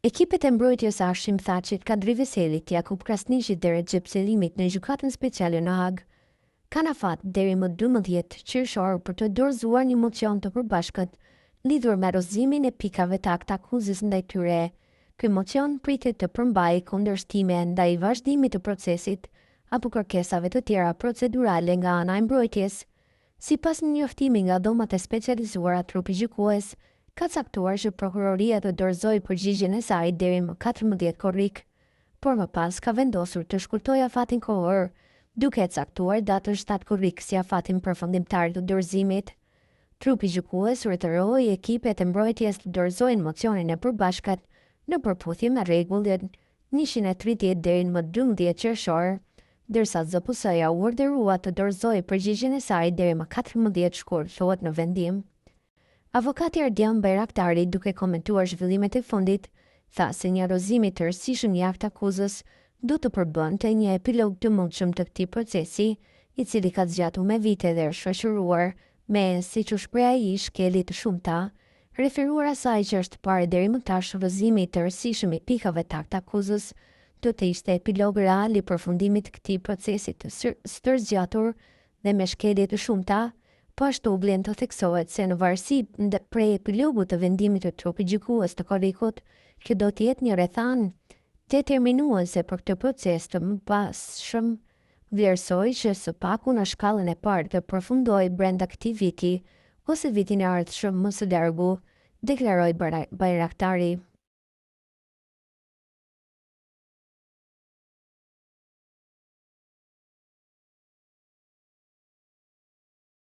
Ekipet e mbrojtjes Hashim Thaçit, Kadri Veselit, Jakub Krasniqit dhe Recep Selimit në gjykatën speciale në Hag kanë afat deri më 12 qershor për të dorëzuar një mocion të përbashkët lidhur me rozzimin e pikave të akuzës ndaj tyre. Ky mocion pritet të përmbajë kundërshtime ndaj vazhdimit të procesit apo kërkesave të tjera procedurale nga ana e mbrojtjes. Sipas një njoftimi nga dhomat e specializuara, trupi gjykues ka caktuar që prokuroria të dorëzojë përgjigjen e saj deri më 14 korrik, por më pas ka vendosur të shkurtojë afatin kohor, duke caktuar datën 7 korrik si afatin përfundimtar të dorëzimit. Trupi gjykues urdhëroi ekipet e mbrojtjes të dorëzojnë mocionin e përbashkët në përputhje me rregullin 130 deri më 12 qershor, ndërsa ZPS-ja urdhërua të dorëzojë përgjigjen e saj deri më 14 shkurt, thuhet në vendim. Avokati Ardian Bajraktari, duke komentuar zhvillimet e fundit, tha se një rozim i të rëndësishëm i akuzës do të përbënte një epilog të mundshëm të këtij procesi, i cili ka zgjatur me vite dhe është shoqëruar me, siç u shpreh ai, shkelje të shumta, referuar asaj që është parë deri më tash rozimi i të rëndësishëm i pikave të akuzës do të ishte epilog real i përfundimit të këtij procesi të stërzgjatur dhe me shkelje të shumta. Po ashtu vlen të theksohet se në varësi prej epilogut të vendimit të trupit gjykues të korrikut, që do të jetë një rrethan determinuese për këtë proces të mëpasshëm, vlerësoj që së paku në shkallën e parë të përfundoj brenda këtij viti ose vitin e ardhshëm më së largu, deklaroi Bajraktari.